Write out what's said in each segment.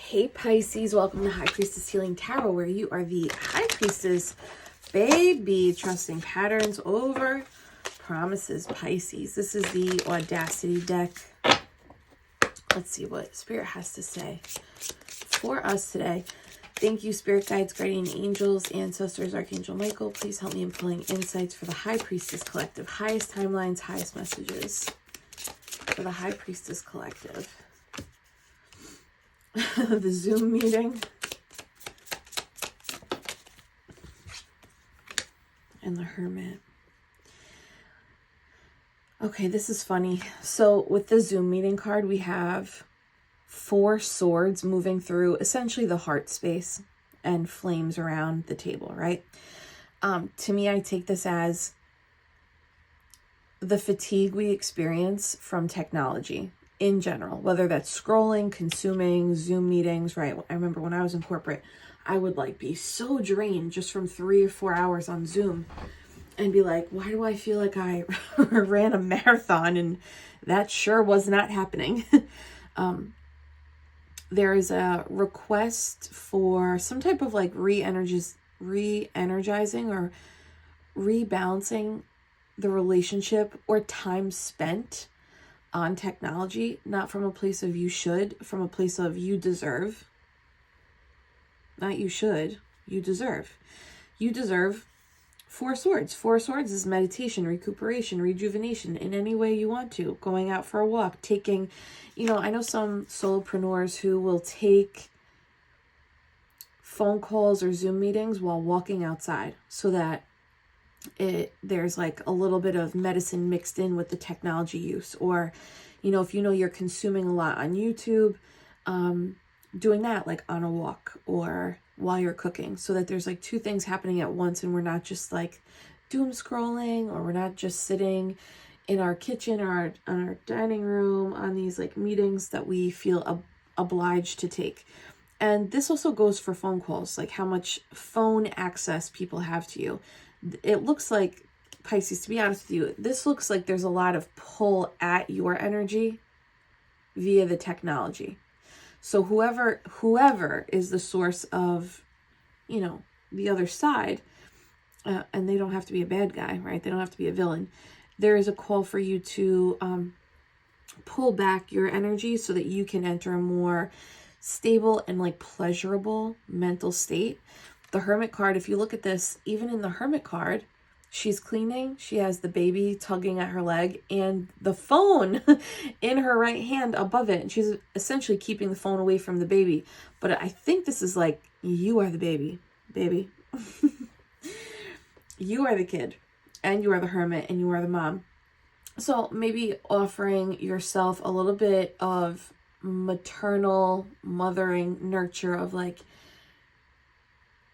Hey Pisces, welcome to High Priestess Healing Tarot, where you are the High Priestess, baby, trusting patterns over promises. Pisces, this is the Audacity deck. Let's see what Spirit has to say for us today. Thank you, Spirit Guides, Guardian Angels, Ancestors, Archangel Michael. Please help me in pulling insights for the High Priestess Collective. Highest timelines, highest messages for the High Priestess Collective. The Zoom meeting and the Hermit. Okay, this is funny. So with the Zoom meeting card, we have 4 swords moving through essentially the heart space and flames around the table, right? To me, I take this as the fatigue we experience from technology in general, whether that's scrolling, consuming, Zoom meetings, right? I remember when I was in corporate, I would like be so drained just from 3 or 4 hours on Zoom and be like, why do I feel like I ran a marathon? And that sure was not happening. There is a request for some type of like re-energizing or rebalancing the relationship or time spent on technology, not from a place of you should, from a place of you deserve. Not you should, you deserve. You deserve 4 swords. 4 swords is meditation, recuperation, rejuvenation in any way you want to. Going out for a walk, taking, I know some solopreneurs who will take phone calls or Zoom meetings while walking outside so that there's like a little bit of medicine mixed in with the technology use. Or, if you're consuming a lot on YouTube, doing that like on a walk or while you're cooking, so that there's like 2 things happening at once and we're not just like doom scrolling, or we're not just sitting in our kitchen or on our dining room on these like meetings that we feel obliged to take. And this also goes for phone calls, like how much phone access people have to you. It looks like, Pisces, to be honest with you, this looks like there's a lot of pull at your energy via the technology. So whoever is the source of, the other side, and they don't have to be a bad guy, right? They don't have to be a villain. There is a call for you to pull back your energy so that you can enter a more stable and like pleasurable mental state. The Hermit card, if you look at this, even in the Hermit card, she's cleaning. She has the baby tugging at her leg and the phone in her right hand above it. And she's essentially keeping the phone away from the baby. But I think this is like, you are the baby. You are the kid, and you are the hermit, and you are the mom. So maybe offering yourself a little bit of maternal, mothering, nurture of like,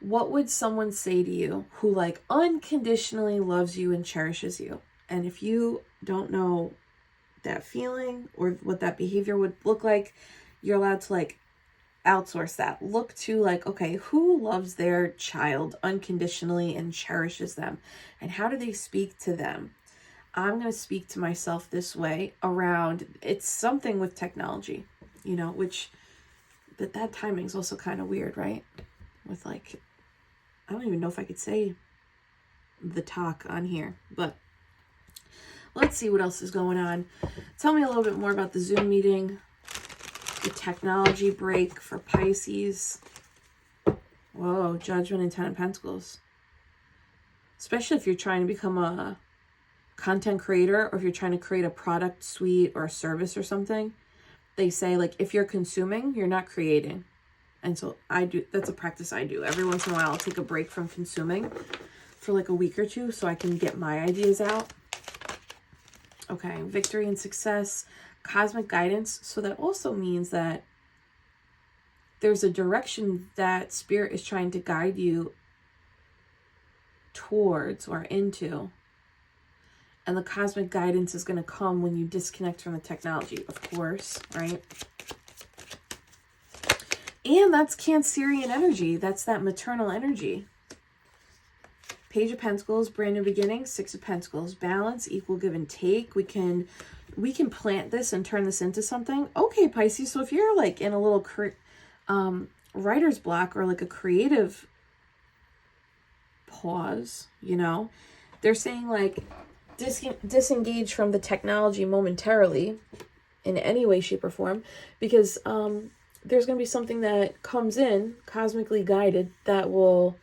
what would someone say to you who like unconditionally loves you and cherishes you? And if you don't know that feeling or what that behavior would look like, you're allowed to like outsource that. Look to like, okay, who loves their child unconditionally and cherishes them? And how do they speak to them? I'm going to speak to myself this way around, it's something with technology, which, but that timing is also kind of weird, right? With like, I don't even know if I could say the talk on here, but let's see what else is going on. Tell me a little bit more about the Zoom meeting, the technology break for Pisces. Whoa, Judgment and 10 of Pentacles. Especially if you're trying to become a content creator, or if you're trying to create a product suite or a service or something. They say like, if you're consuming, you're not creating. And so that's a practice I do. Every once in a while, I'll take a break from consuming for like a week or 2 so I can get my ideas out. Okay, victory and success, cosmic guidance. So that also means that there's a direction that Spirit is trying to guide you towards or into. And the cosmic guidance is going to come when you disconnect from the technology, of course, right? And that's Cancerian energy. That's that maternal energy. Page of Pentacles, brand new beginning. 6 of Pentacles, balance, equal give and take. We can plant this and turn this into something. Okay, Pisces. So if you're like in a little writer's block or like a creative pause, you know. They're saying like disengage from the technology momentarily in any way, shape, or form, because there's going to be something that comes in, cosmically guided, that will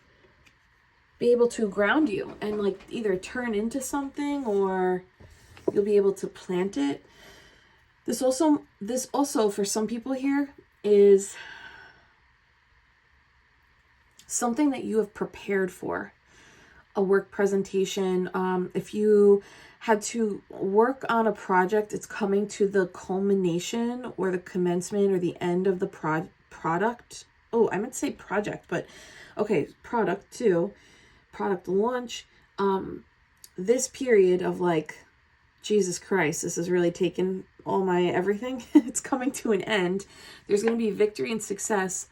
be able to ground you and like either turn into something, or you'll be able to plant it. This also for some people here is something that you have prepared for, a work presentation. If you had to work on a project, it's coming to the culmination or the commencement or the end of the product. Oh, I meant to say project, but okay, product too. Product launch. This period of like, Jesus Christ, this has really taken all my everything. It's coming to an end. There's going to be victory and success.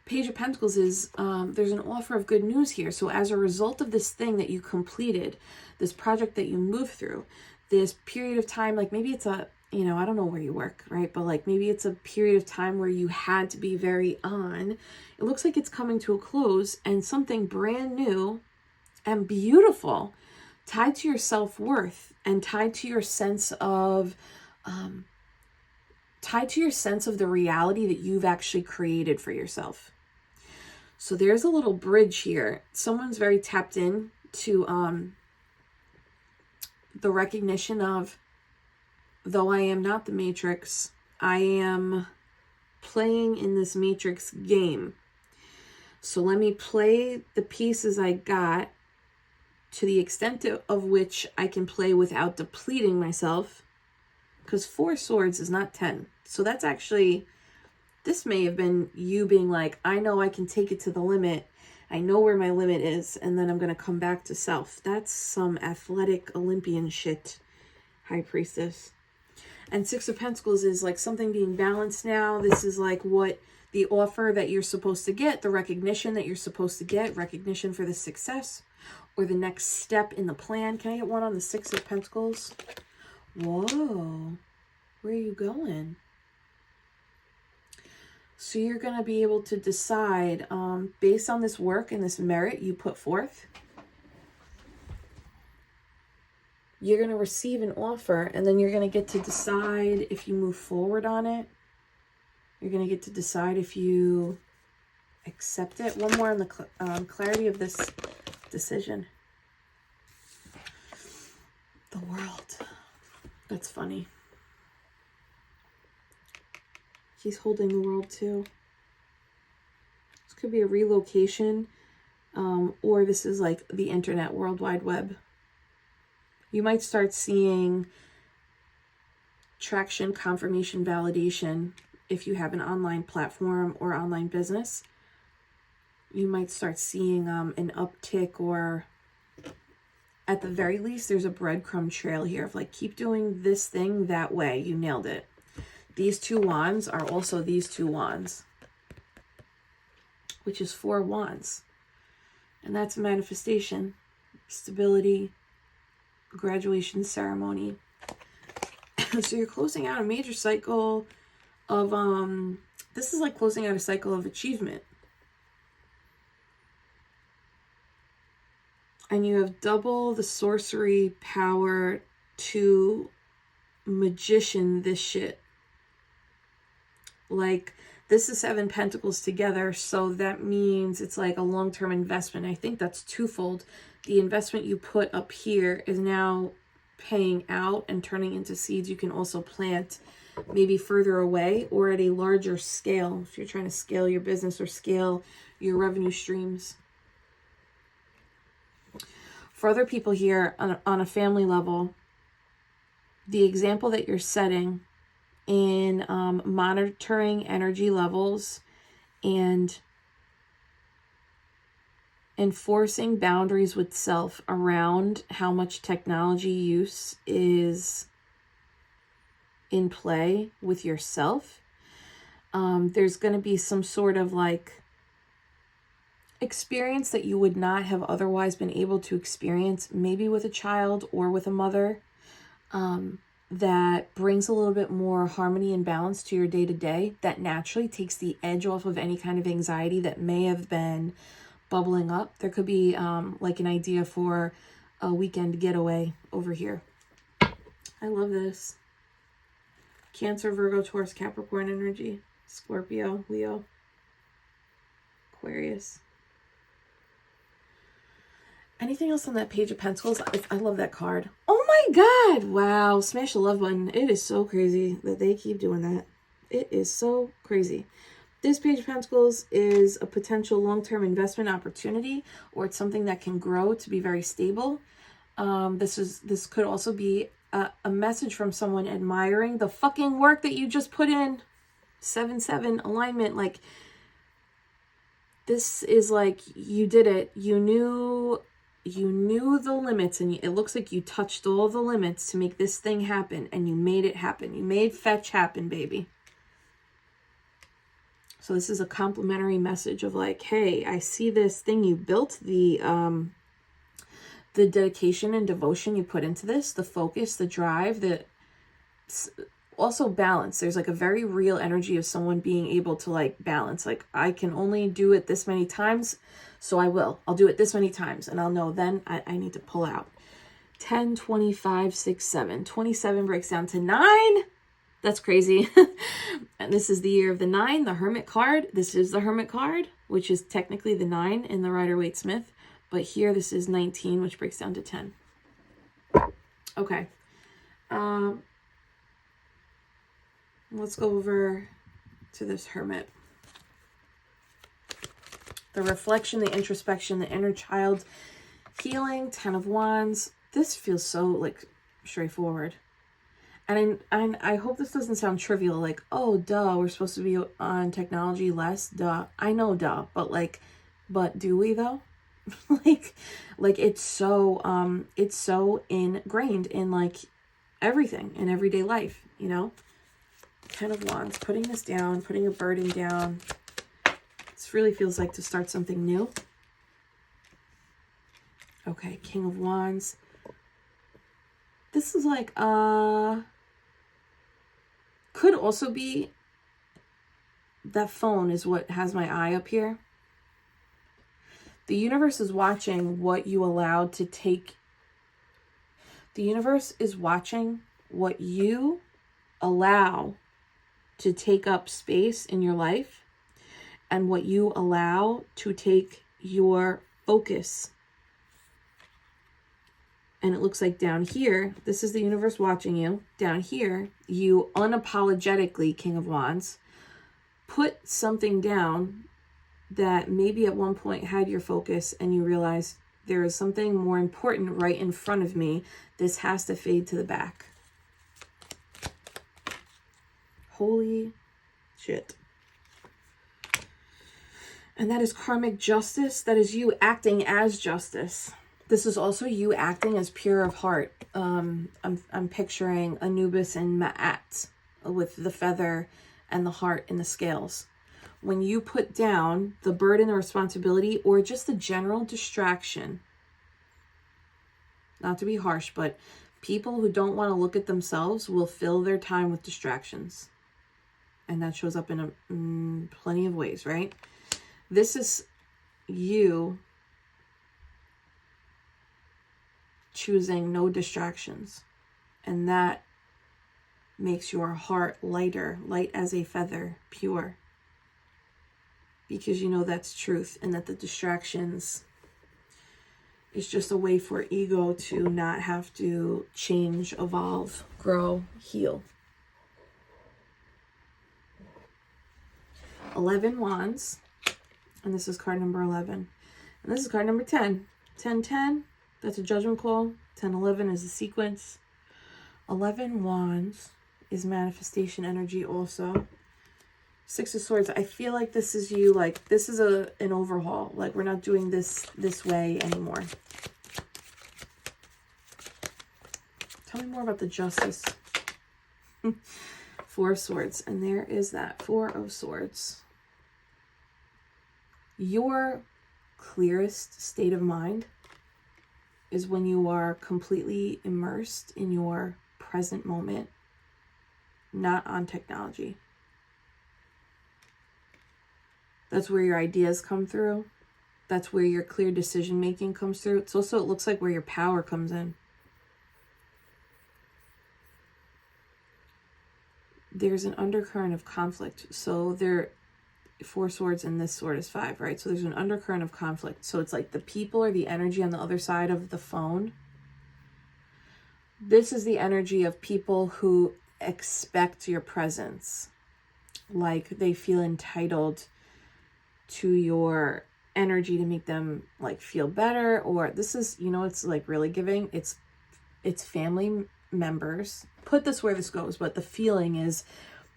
Page of Pentacles is, there's an offer of good news here. So as a result of this thing that you completed, this project that you moved through, this period of time, like maybe it's a, you know, I don't know where you work, right? But like maybe it's a period of time where you had to be very on. It looks like it's coming to a close, and something brand new and beautiful tied to your self-worth and tied to your sense of, the reality that you've actually created for yourself. So there's a little bridge here. Someone's very tapped in to the recognition of, though I am not the Matrix, I am playing in this Matrix game. So let me play the pieces I got to the extent of which I can play without depleting myself. Because 4 swords is not 10. So that's actually, this may have been you being like, I know I can take it to the limit. I know where my limit is. And then I'm going to come back to self. That's some athletic Olympian shit, High Priestess. And 6 of Pentacles is like something being balanced now. This is like what the offer that you're supposed to get, the recognition that you're supposed to get, recognition for the success or the next step in the plan. Can I get one on the 6 of Pentacles? Whoa, where are you going? So you're going to be able to decide based on this work and this merit you put forth. You're going to receive an offer, and then you're going to get to decide if you move forward on it. You're going to get to decide if you accept it. One more on the clarity of this decision. The world. That's funny. He's holding the world too. This could be a relocation, or this is like the internet, World Wide Web. You might start seeing traction, confirmation, validation. If you have an online platform or online business, you might start seeing an uptick, or at the very least, there's a breadcrumb trail here of like, keep doing this thing that way. You nailed it. These 2 wands are also these 2 wands, which is 4 wands. And that's manifestation, stability, graduation ceremony. So you're closing out a major cycle of, this is like closing out a cycle of achievement. And you have double the sorcery power to magician this shit. Like, this is 7 pentacles together, so that means it's like a long-term investment. I think that's twofold. The investment you put up here is now paying out and turning into seeds you can also plant maybe further away or at a larger scale if you're trying to scale your business or scale your revenue streams. For other people here on a family level, the example that you're setting in monitoring energy levels and enforcing boundaries with self around how much technology use is in play with yourself. There's going to be some sort of like experience that you would not have otherwise been able to experience, maybe with a child or with a mother, that brings a little bit more harmony and balance to your day-to-day, that naturally takes the edge off of any kind of anxiety that may have been bubbling up. There could be like an idea for a weekend getaway over here. I love this. Cancer, Virgo, Taurus, Capricorn energy, Scorpio, Leo, Aquarius. Anything else on that Page of Pentacles? I love that card. Oh my God. Wow. Smash the love button. It is so crazy that they keep doing that. It is so crazy. This Page of Pentacles is a potential long-term investment opportunity, or it's something that can grow to be very stable. This could also be a message from someone admiring the fucking work that you just put in. 7-7 alignment. Like, this is like, you did it. You knew the limits, and it looks like you touched all the limits to make this thing happen, and you made it happen. You made fetch happen, baby. So this is a complimentary message of like, hey, I see this thing you built, the dedication and devotion you put into this, the focus, the drive, also balance. There's like a very real energy of someone being able to like balance. Like, I can only do it this many times, so I'll do it this many times, and I'll know then I need to pull out. 10, 25, 6, 7. 27 breaks down to 9. That's crazy. And this is the year of the 9, the Hermit card. This is the Hermit card, which is technically the 9 in the Rider-Waite-Smith. But here, this is 19, which breaks down to 10. Okay. Let's go over to this Hermit. The reflection, the introspection, the inner child healing, 10 of Wands. This feels so, like, straightforward. And I hope this doesn't sound trivial, like, oh, duh, we're supposed to be on technology less, duh. I know, duh, but do we, though? like it's so ingrained in like everything in everyday life, you know. 10 of Wands, putting this down, putting a burden down. This really feels like to start something new. Okay, King of Wands. This is like could also be that phone is what has my eye up here. The universe is watching what you allowed to take. The universe is watching what you allow to take up space in your life, and what you allow to take your focus. And it looks like down here, this is the universe watching you. Down here, you unapologetically, King of Wands, put something down that maybe at one point had your focus, and you realize there is something more important right in front of me. This has to fade to the back. Holy shit. And that is karmic justice. That is you acting as justice. This is also you acting as pure of heart. I'm picturing Anubis and Ma'at with the feather and the heart in the scales. When you put down the burden or responsibility, or just the general distraction, not to be harsh, but people who don't want to look at themselves will fill their time with distractions. And that shows up in plenty of ways, right? This is you choosing no distractions. And that makes your heart lighter, light as a feather, pure. Because you know that's truth, and that the distractions is just a way for ego to not have to change, evolve, grow, heal. 11 Wands, and this is card number 11. And this is card number 10. 10-10, that's a judgment call. 10-11 is a sequence. 11 Wands is manifestation energy also. 6 of Swords, I feel like this is you, like this is an overhaul. Like, we're not doing this way anymore. Tell me more about the Justice. 4 of Swords, and there is that 4 of Swords. Your clearest state of mind is when you are completely immersed in your present moment, not on technology. That's where your ideas come through. That's where your clear decision making comes through. It's also, it looks like where your power comes in. There's an undercurrent of conflict. So there, 4 swords and this sword is 5, right? So there's an undercurrent of conflict. So it's like the people or the energy on the other side of the phone. This is the energy of people who expect your presence. Like they feel entitled to your energy to make them like feel better. Or this is, you know, it's like really giving. It's family members. Put this where this goes, but the feeling is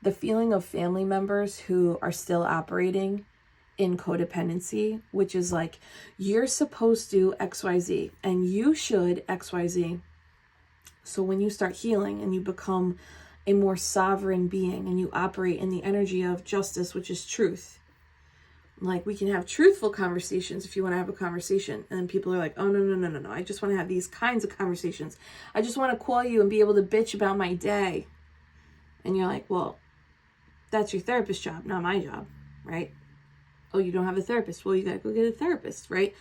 the feeling of family members who are still operating in codependency, which is like, you're supposed to XYZ and you should XYZ. So when you start healing and you become a more sovereign being and you operate in the energy of justice, which is truth. Like we can have truthful conversations if you want to have a conversation. And then people are like, oh, no. I just want to have these kinds of conversations. I just want to call you and be able to bitch about my day. And you're like, well, that's your therapist's job, not my job, right? Oh, you don't have a therapist. Well, you got to go get a therapist, right?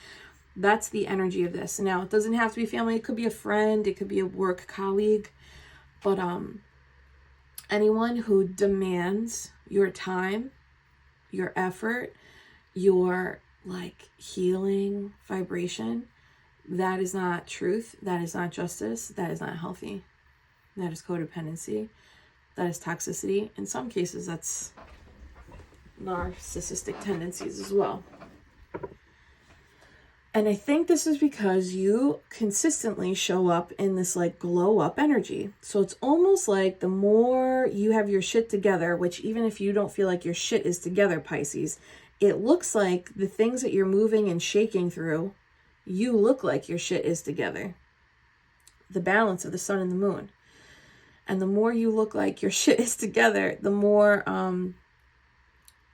That's the energy of this. Now, it doesn't have to be family. It could be a friend. It could be a work colleague. But anyone who demands your time, your effort, your like healing vibration, that is not truth. That is not justice. That is not healthy. That is codependency. That is toxicity. In some cases, that's narcissistic tendencies as well. And I think this is because you consistently show up in this like glow up energy. So it's almost like the more you have your shit together, which even if you don't feel like your shit is together, Pisces, it looks like the things that you're moving and shaking through, you look like your shit is together. The balance of the sun and the moon. And the more you look like your shit is together, the more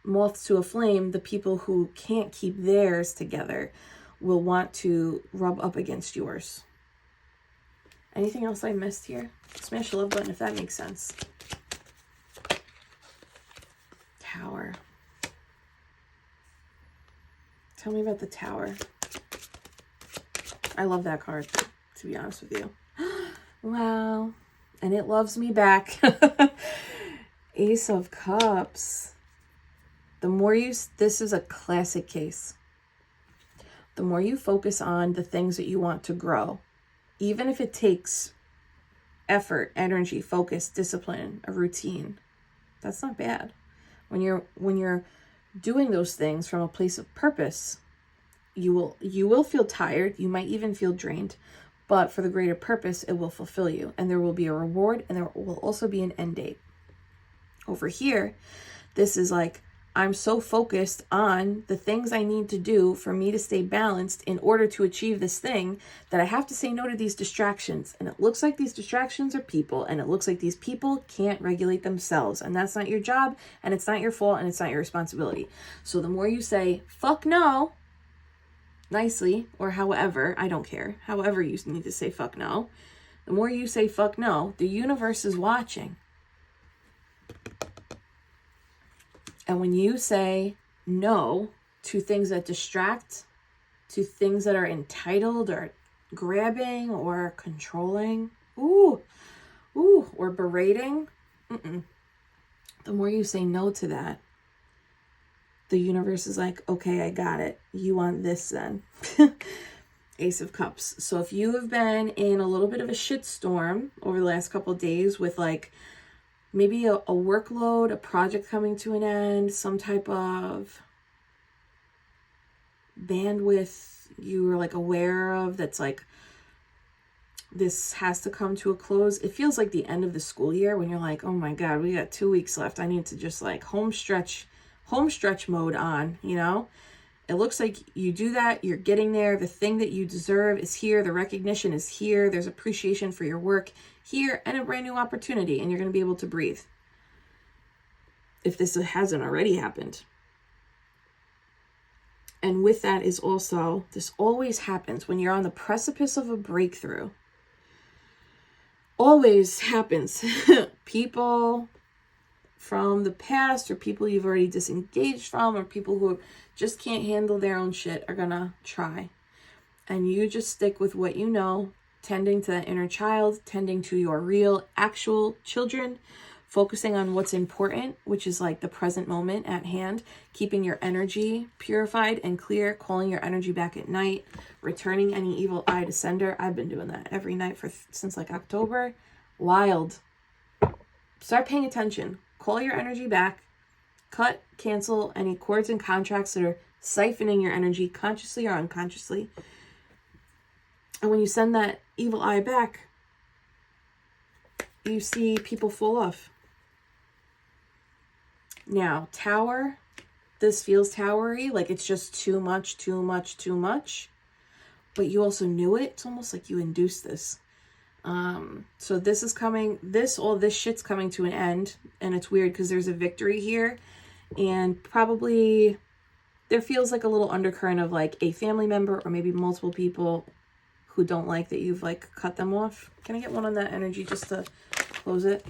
moths to a flame, the people who can't keep theirs together will want to rub up against yours. Anything else I missed here? Smash the love button if that makes sense. Tower. Tell me about the Tower. I love that card, to be honest with you. Wow. And it loves me back. Ace of Cups. The more you, this is a classic case. The more you focus on the things that you want to grow, even if it takes effort, energy, focus, discipline, a routine, that's not bad. When you're doing those things from a place of purpose, you will feel tired. You might even feel drained, but for the greater purpose, it will fulfill you. And there will be a reward, and there will also be an end date. Over here, this is like, I'm so focused on the things I need to do for me to stay balanced in order to achieve this thing that I have to say no to these distractions. And it looks like these distractions are people, and it looks like these people can't regulate themselves. And that's not your job, and it's not your fault, and it's not your responsibility. So the more you say, fuck no, nicely, or however, I don't care, however you need to say fuck no, the more you say fuck no, the universe is watching. And when you say no to things that distract, to things that are entitled or grabbing or controlling, or berating, the more you say no to that, the universe is like, okay, I got it. You want this then. Ace of Cups. So if you have been in a little bit of a shitstorm over the last couple of days with like, maybe a workload, a project coming to an end, some type of bandwidth you were like aware of that's like, this has to come to a close. It feels like the end of the school year when you're like, oh my God, we got 2 weeks left. I need to just like home stretch mode on, you know? It looks like you do that. You're getting there. The thing that you deserve is here. The recognition is here. There's appreciation for your work here and a brand new opportunity. And you're going to be able to breathe. If this hasn't already happened. And with that is also, this always happens when you're on the precipice of a breakthrough. always happens. People from the past, or people you've already disengaged from, or people who just can't handle their own shit are gonna try. And you just stick with what you know, tending to that inner child, tending to your real, actual children, focusing on what's important, which is like the present moment at hand, keeping your energy purified and clear, calling your energy back at night, returning any evil eye to sender. I've been doing that every night since like October. Wild. Start paying attention. Call your energy back. Cut, cancel any cords and contracts that are siphoning your energy consciously or unconsciously. And when you send that evil eye back, you see people fall off. Now, tower, this feels towery, like it's just too much, too much, too much. But you also knew it. It's almost like you induced this. So this is coming, all this shit's coming to an end. And it's weird because there's a victory here. And probably there feels like a little undercurrent of like a family member or maybe multiple people who don't like that you've like cut them off. Can I get one on that energy just to close it?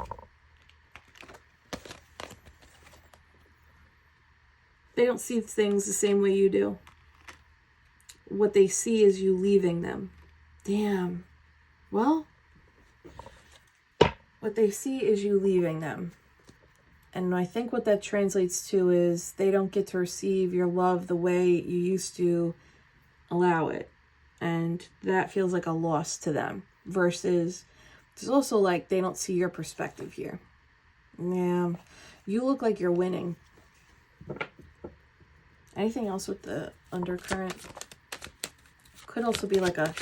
They don't see things the same way you do. What they see is you leaving them. Damn. Well, what they see is you leaving them. And I think what that translates to is they don't get to receive your love the way you used to allow it. And that feels like a loss to them. Versus, there's also like they don't see your perspective here. Yeah, you look like you're winning. Anything else with the undercurrent? Could also be like a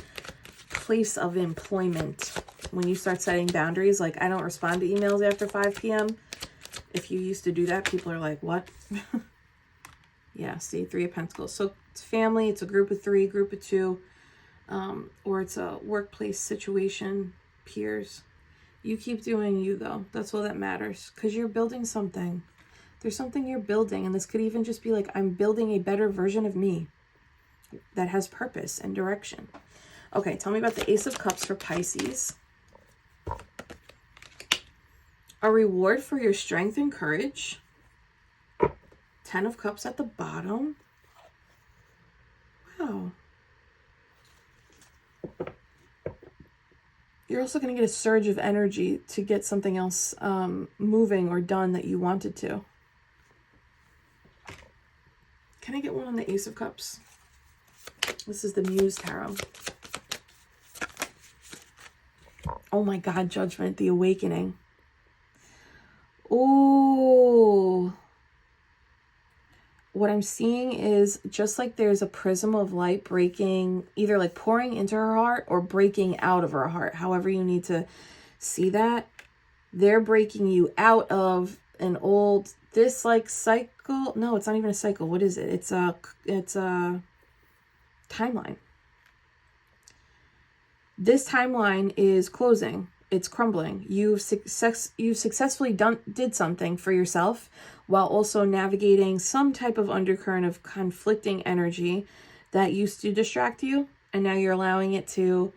place of employment. When you start setting boundaries, like I don't respond to emails after 5 p.m. If you used to do that, people are like, what? Yeah, see, 3 of Pentacles. So it's family, it's a group of 3, group of 2, or it's a workplace situation, peers. You keep doing you, though. That's all that matters, because you're building something. There's something you're building, and this could even just be like, I'm building a better version of me that has purpose and direction. Okay, tell me about the Ace of Cups for Pisces. A reward for your strength and courage. 10 of Cups at the bottom. Wow. You're also going to get a surge of energy to get something else moving or done that you wanted to. Can I get one on the Ace of Cups? This is the Muse Tarot. Oh my God, Judgment, the Awakening. Ooh. What I'm seeing is just like there's a prism of light breaking, either like pouring into her heart or breaking out of her heart. However you need to see that. They're breaking you out of an old, this like cycle. No, it's not even a cycle. What is it? It's a timeline. This timeline is closing. It's crumbling. You've successfully did something for yourself while also navigating some type of undercurrent of conflicting energy that used to distract you. And now you're allowing it to,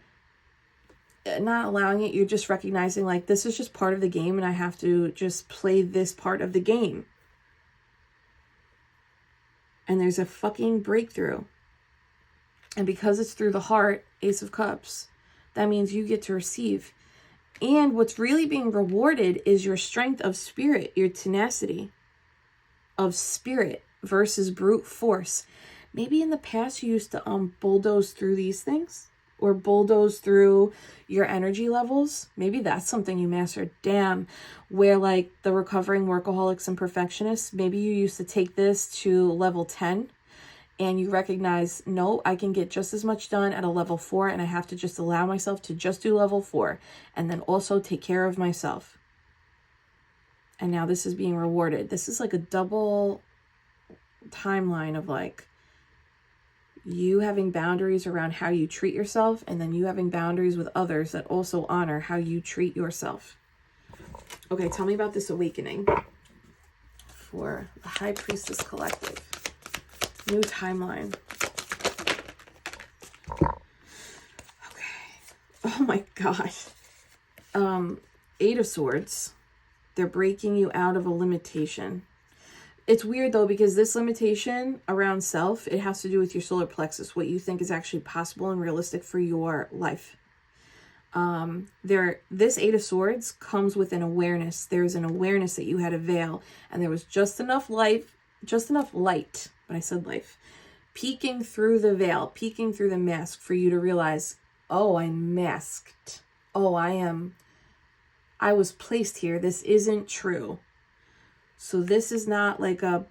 not allowing it, you're just recognizing like, this is just part of the game and I have to just play this part of the game. And there's a fucking breakthrough. And because it's through the heart, Ace of Cups, that means you get to receive. And what's really being rewarded is your strength of spirit, your tenacity of spirit versus brute force. Maybe in the past you used to bulldoze through these things or bulldoze through your energy levels. Maybe that's something you mastered. Damn, where like the recovering workaholics and perfectionists, maybe you used to take this to level 10 and you recognize, no, I can get just as much done at a level 4 and I have to just allow myself to just do level 4 and then also take care of myself. And now this is being rewarded. This is like a double timeline of like you having boundaries around how you treat yourself and then you having boundaries with others that also honor how you treat yourself. Okay, tell me about this awakening for the High Priestess Collective. New timeline. Okay. Oh my God. Eight of Swords. They're breaking you out of a limitation. It's weird though, because this limitation around self, it has to do with your solar plexus, what you think is actually possible and realistic for your life. This Eight of Swords comes with an awareness. There's an awareness that you had a veil, and there was just enough light, but I said life, peeking through the veil, peeking through the mask for you to realize, oh, I'm masked. Oh, I was placed here. This isn't true. So this is not like a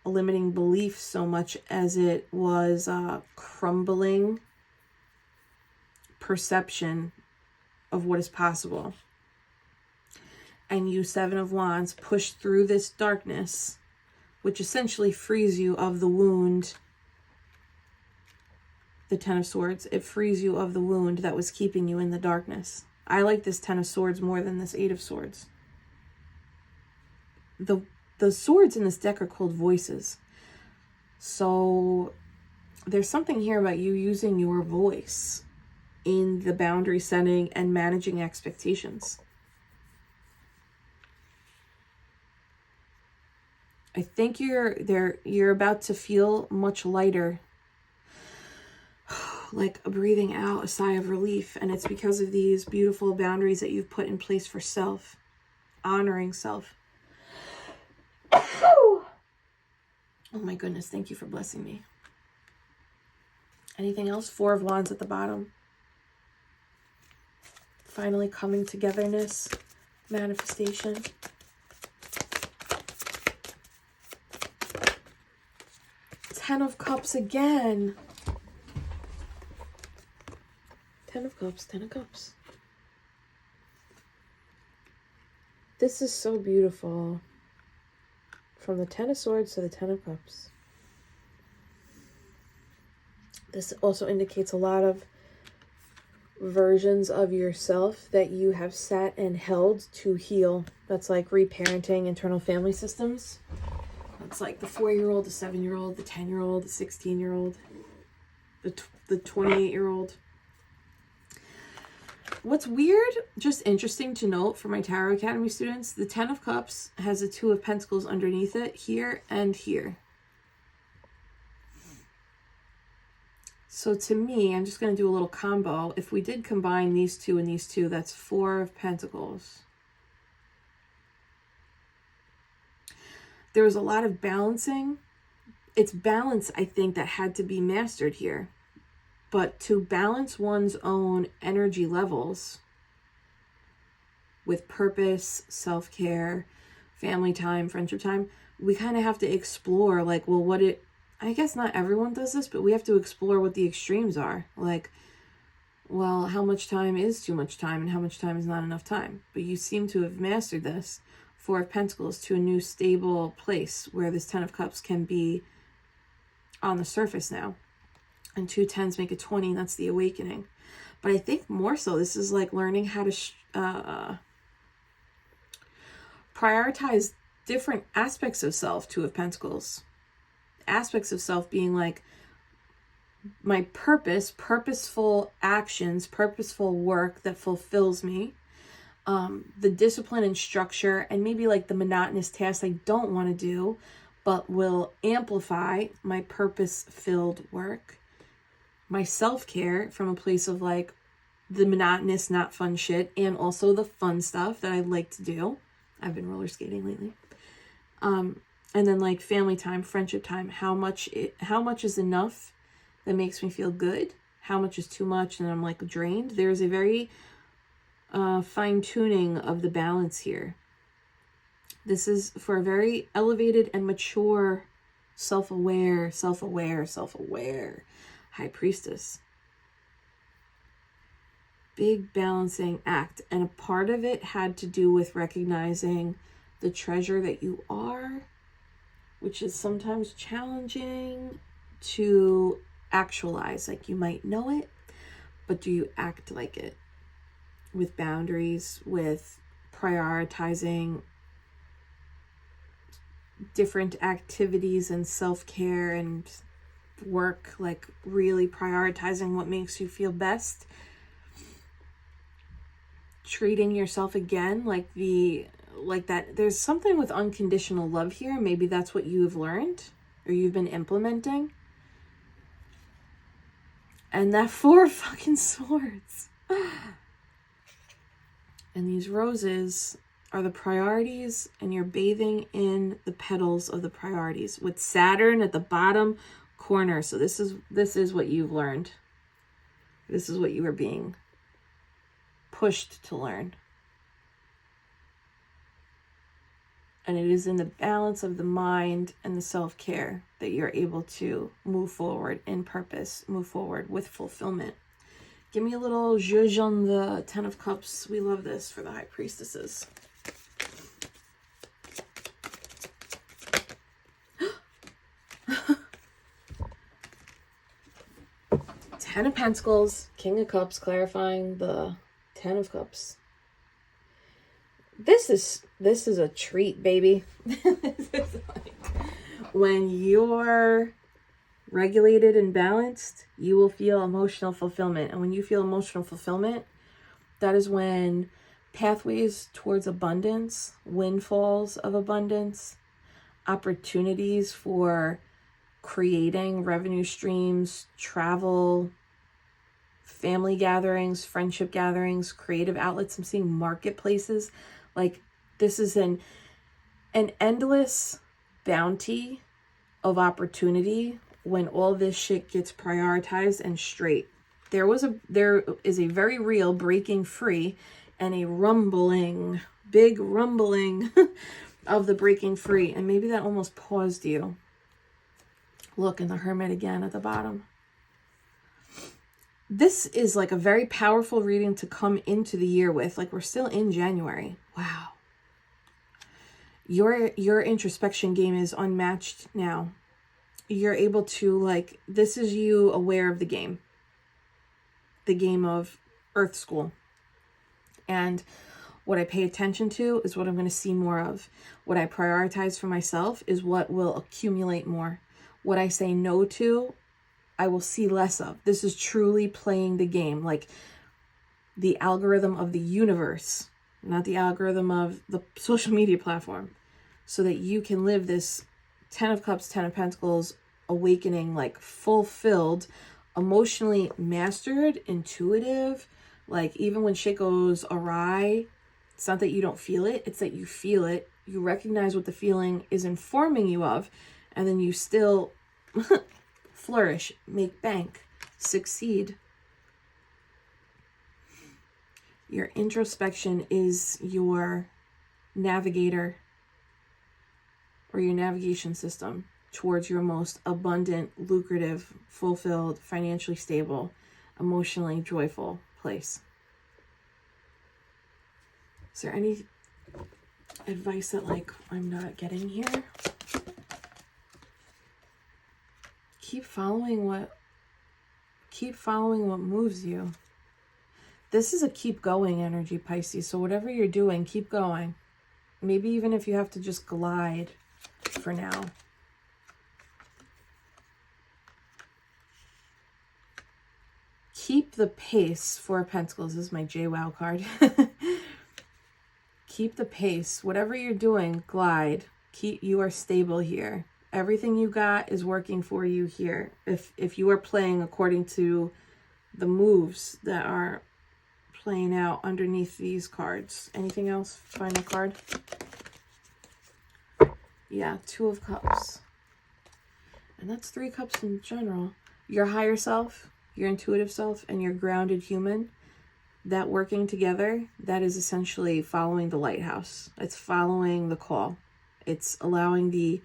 limiting belief so much as it was a crumbling perception of what is possible. And you, Seven of Wands, push through this darkness, which essentially frees you of the wound. The Ten of Swords, it frees you of the wound that was keeping you in the darkness. I like this Ten of Swords more than this Eight of Swords. The swords in this deck are called voices. So there's something here about you using your voice in the boundary setting and managing expectations. I think you're about to feel much lighter, like a breathing out, a sigh of relief, and it's because of these beautiful boundaries that you've put in place for self, honoring self. Oh my goodness, thank you for blessing me. Anything else? Four of Wands at the bottom. Finally coming togetherness, manifestation. Ten of Cups again. Ten of Cups, Ten of Cups. This is so beautiful. From the Ten of Swords to the Ten of Cups. This also indicates a lot of versions of yourself that you have sat and held to heal. That's like reparenting internal family systems. It's like the 4-year-old, the 7-year-old, the 10-year-old, the 16-year-old, the 28-year-old. What's weird, just interesting to note for my Tarot Academy students, the Ten of Cups has a Two of Pentacles underneath it, here and here. So to me, I'm just going to do a little combo. If we did combine these two and these two, that's Four of Pentacles. There was a lot of balancing. It's balance, I think, that had to be mastered here. But to balance one's own energy levels with purpose, self-care, family time, friendship time, we kind of have to explore, like, well, I guess not everyone does this, but we have to explore what the extremes are. Like, well, how much time is too much time and how much time is not enough time? But you seem to have mastered this. Four of Pentacles to a new stable place where this Ten of Cups can be on the surface now. And 2 10s make a 20, and that's the awakening. But I think more so, this is like learning how to prioritize different aspects of self. 2 of Pentacles. Aspects of self being like my purpose, purposeful actions, purposeful work that fulfills me. The discipline and structure, and maybe like the monotonous tasks I don't want to do, but will amplify my purpose-filled work. My self-care from a place of like the monotonous, not fun shit, and also the fun stuff that I like to do. I've been roller skating lately. And then like family time, friendship time, how much is enough that makes me feel good? How much is too much and I'm like drained? There's a very fine-tuning of the balance here. This is for a very elevated and mature, self-aware High Priestess. Big balancing act. And a part of it had to do with recognizing the treasure that you are, which is sometimes challenging to actualize. Like, you might know it, but do you act like it? With boundaries, with prioritizing different activities and self-care and work, like really prioritizing what makes you feel best. treating yourself again like that. There's something with unconditional love here. Maybe that's what you've learned or you've been implementing. And that 4 fucking swords. And these roses are the priorities, and you're bathing in the petals of the priorities with Saturn at the bottom corner. So this is what you've learned. This is what you are being pushed to learn. And it is in the balance of the mind and the self-care that you're able to move forward in purpose, move forward with fulfillment. Give me a little zhuzh on the 10 of Cups. We love this for the High Priestesses. Ten of Pentacles, King of Cups, clarifying the 10 of Cups. This is a treat, baby. This is like, when you're regulated and balanced, you will feel emotional fulfillment. And when you feel emotional fulfillment, that is when pathways towards abundance, windfalls of abundance, opportunities for creating revenue streams, travel, family gatherings, friendship gatherings, creative outlets. I'm seeing marketplaces. Like, this is an endless bounty of opportunity when all this shit gets prioritized and straight. There is a very real breaking free and a rumbling, big rumbling of the breaking free. And maybe that almost paused you. Look, in the Hermit again at the bottom. This is like a very powerful reading to come into the year with. Like, we're still in January. Wow. Your introspection game is unmatched now. You're able to, like, this is you aware of the game of Earth School. And what I pay attention to is what I'm going to see more of. What I prioritize for myself is what will accumulate more. What I say no to, I will see less of. This is truly playing the game, like the algorithm of the universe, not the algorithm of the social media platform, so that you can live this 10 of Cups, 10 of Pentacles awakening, like fulfilled, emotionally mastered, intuitive. Like, even when shit goes awry, it's not that you don't feel it, it's that you feel it. You recognize what the feeling is informing you of, and then you still flourish, make bank, succeed. Your introspection is your navigator or your navigation system towards your most abundant, lucrative, fulfilled, financially stable, emotionally joyful place. Is there any advice that, like, I'm not getting here? Keep following what moves you. This is a keep going energy, Pisces. So whatever you're doing, keep going. Maybe even if you have to just glide for now. Keep the pace. 4 of Pentacles is my JWoww card. Keep the pace. Whatever you're doing, glide. You are stable here. Everything you got is working for you here. If you are playing according to the moves that are playing out underneath these cards. Anything else? Final card. Yeah, 2 of Cups. And that's 3 cups in general. Your higher self, your intuitive self, and your grounded human, that working together, that is essentially following the lighthouse. It's following the call. It's allowing the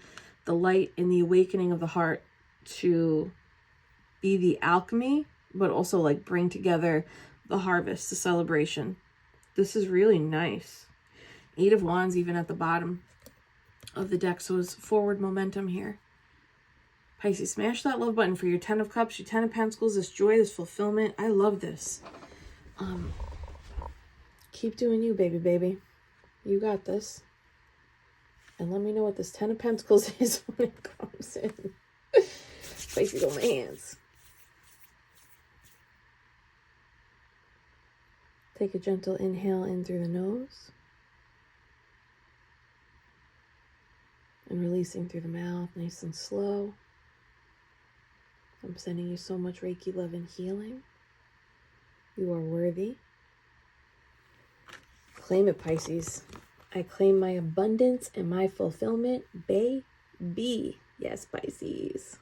light and the awakening of the heart to be the alchemy, but also, like, bring together the harvest, the celebration. This is really nice. 8 of Wands even at the bottom of the deck. So it's forward momentum here. Pisces, smash that love button for your 10 of Cups, your 10 of Pentacles, this joy, this fulfillment. I love this. Keep doing you, baby. You got this. And let me know what this 10 of Pentacles is when it comes in. Pisces on my hands. Take a gentle inhale in through the nose. And releasing through the mouth, nice and slow. I'm sending you so much Reiki love and healing. You are worthy. Claim it, Pisces. I claim my abundance and my fulfillment. BAYBEEE. Yes, Pisces.